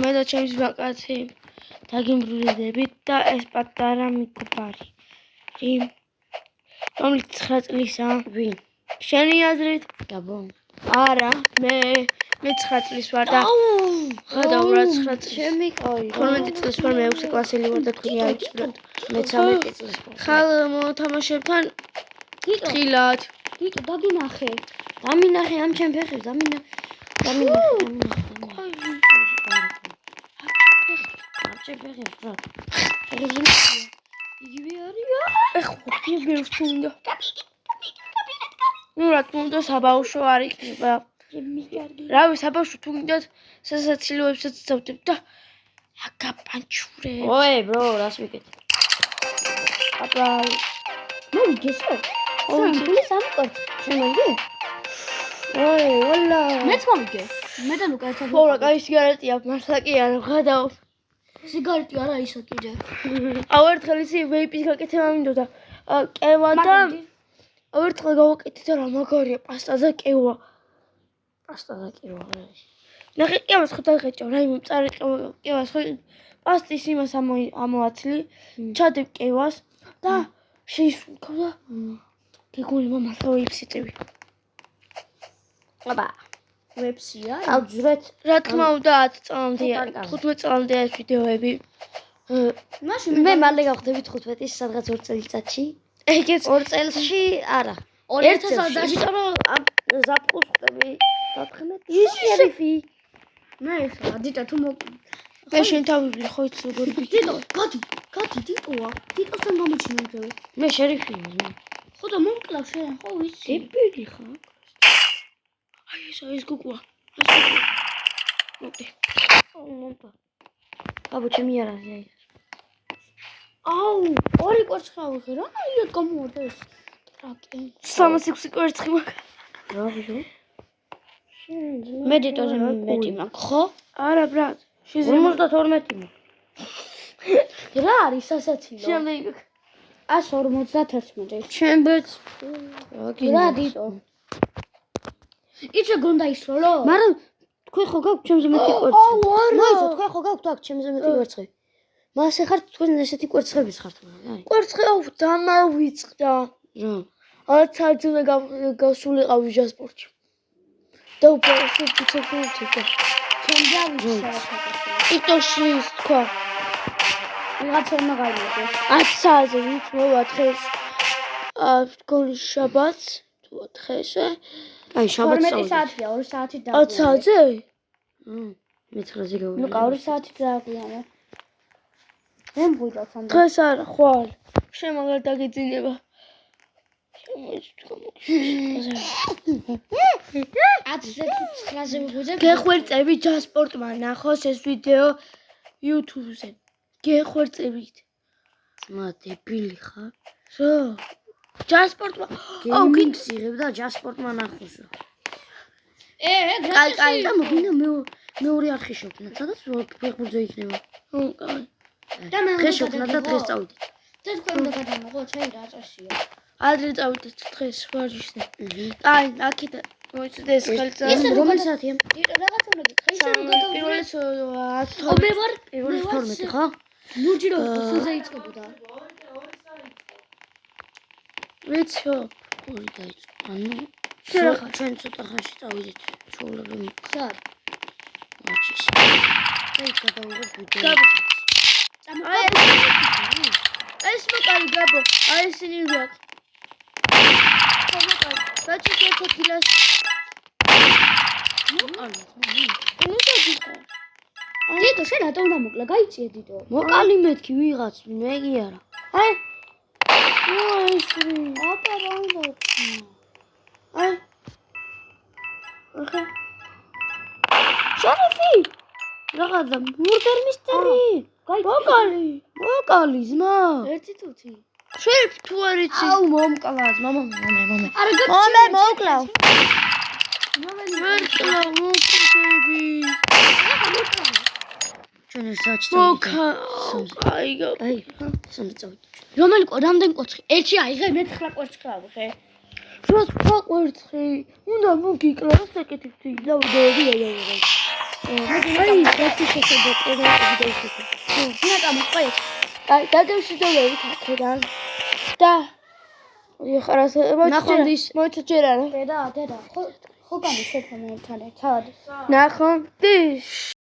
მე და ჩემი ბაკაცი დაგიმბრუნდებით და ეს პატარა მეგობარი. რომლის 9 წლისაა? ვინ? შენი აზრით? გაბო. არა, მე 9 წლის ვარ და ხედავ რა 9 წლის. ჩემი კაი. 12 წლის ვარ, მე 6 კლასელი ვარ და თქვენი აიჭიროთ. მე 13 წლის ვარ. ხალ მოთამაშებთან ხილად. გიტო დაგინახე. დამინახე ამ ჩემ ფეხებს, დამინახე. ჩემ ფეხებს რა. იგივე არია? ეხლა ფიგურს თუნდა. ნუ რა თქმა უნდა საბავშვო არ იქნება. რავი, საბავშვო თუ გინდათ სასაცილოებსაც წავდებ და აკაპანჩურე. ოე, bro, რას ვიკეთე? აბა, მოგიგესო? ოი, სამყარო. შემოიგე? ოე, ვალა. მეც მომიგე. მე და ნუ კაცად. ხო, რა კაი სიგარეტია, მართლა კი არა, ხედავ. სიგარეტი არა ისა კიდე. აუ ერთხელ ისი ვეიპის გაკეთება მინდოდა. კევა და აუ ერთხელ გავაკეთე და რა მაგარია, პასტა და კევა. ნახე კევას ხო დაგეჭავ, რაიმე მწარე კევას ხო პასტის იმას ამოაცლი, ჩადებ კევას და შეისუნქავ და გიგული მამასა ვეიპს იწევი. აბა. ვებსია? აუ ძრეთ. რა თქმა უნდა 10 წლამდე, 15 წლამდე ეს ვიდეოები. მაშინ მე მალე გავხდები 15-ის სადღაც 2 წელიწადში. ეგეც 2 წელში არა. 2000 იმიტომ რომ ზაფხულს ხდები 14 ის შერიფი. მე ესა დიტა თუ მე შენ თავი ხო იცი როგორ დიტო, გადი დიტოა. დიტოსთან გამოჩინე ფერე. მე შერიფი ვარ. ხო და მომკლავ შენ, ხო ვიცი. დეპილი ხარ? აი ეს გუგუა. მოკდი. მომპა. აბა ჩემი არა ზეი. აუ, ორი კვერცხავი ხე რა? აიად გამოვარდა ეს ტრაკი. 36 კვერცხი მაქვს. რა ვიჟო? მე დიტოზე მეტი მაქვს, ხო? არა ბრატ, შეიძლება 52 მაქვს. რა არის სასაცილო? შემდეგ 151. ჩემ ბეც რა დიტო? იცი გონდა ისროლო? მაგრამ თქვენ ხო გაქვთ ჩემზე მეტი კვერცხი? აუ არა. მოიცა თქვენ ხო გაქვთ აქ ჩემზე მეტი კვერცხი? მას ეხარ თქვენ ესეთი კვერცხების ხართ მაგრამ. კვერცხი აუ დამავიწყდა. რა? 10 საათზე გასულიყავი ჟასპორტში. და უბრალოდ ფიცეფიცე. ჩემ დავიშა. ტიტოში თქვა. ვიღაცერმა გაიგეს. 10 საათზე ვიწმოვა დღეს. გონი შაბათს თუ დღესე. აი შაბათს 12 საათია, 2 საათი 10 საათზე? მე 9-ზე გავიგე. ნუ 2 საათი დააგვიანე. მე მღვიდავ სამ. დღეს არა ხვალ. შენ მაგარ დაგეძინება. გეხვერწები ჯასპორტმა ნახოს ეს ვიდეო YouTube-ზე. გეხვერწებით. მა დებილი ხარ? რა? ჯასპორტმა. გეიმინგს იღებ და ჯასპორტმა ნახოს. კაი. და მოგინა მეორე არხი შევქმნათ, სადაც ფეხბურთზე იქნება. კაი. და მე დღეს შევქმნათ და დღეს წავიდეთ. და თქვენ უნდა გადამოღო, ჩემი რა წესია. ადრე წავიდეთ დღეს ვარჯიშზე. კაი, აქეთა მოიცადე ეს ხელს. რომელი საათია? რაღაც უნდა გითხრა, ისე რომ გადავიდე. პირველს მე ვარ 12 ხო? ლურჯი რო სულზე იწყებოდა. ვიცი. ორი დაიწყო. ანუ ჩვენ ცოტა ხანში წავიდეთ. ჩაულები სად? მაჩის. აი გადავიღებ ვიდეო. ეს მოკალი გაბო, აი ისინი ვარ. ბაჭი კეთილას. დიტო შენ რატომ უნდა მოკლა? გაიწიე დიტო. მოკალი მეთქი ვიღაც, მე კი არა. აი. აბა რა უნდა? აი. ახლა. შარიფი. რაღაცა ბურგერ მისტერი. მოკალი ზმა. ერთი თუთი. შერიფ თუ არ იცი. აუ მომკლა ზმა, მომე. არა მომე მოკლავ. მერტლა მოკები. ჩვენ საჭი მოკა. აი სამწავით. რომელი რამდენი კვერცხი? ერთი აიღე, მე 9 კვერცხი ავიღე. რა თქვა კვერცხი? უნდა მოგიკლა, საკეთებდი და ვიდეოები აიღე. აი, ერთი შეხედა ტერმინატები დაიშვით. დინა წამოყვეთ. აი, გადავშიდოვებით აქედან. და ეხარას ნახონდის. მოიწჯერ არა. დედა, ხო გამიშეფო მე თან ერთად. ნახონდის.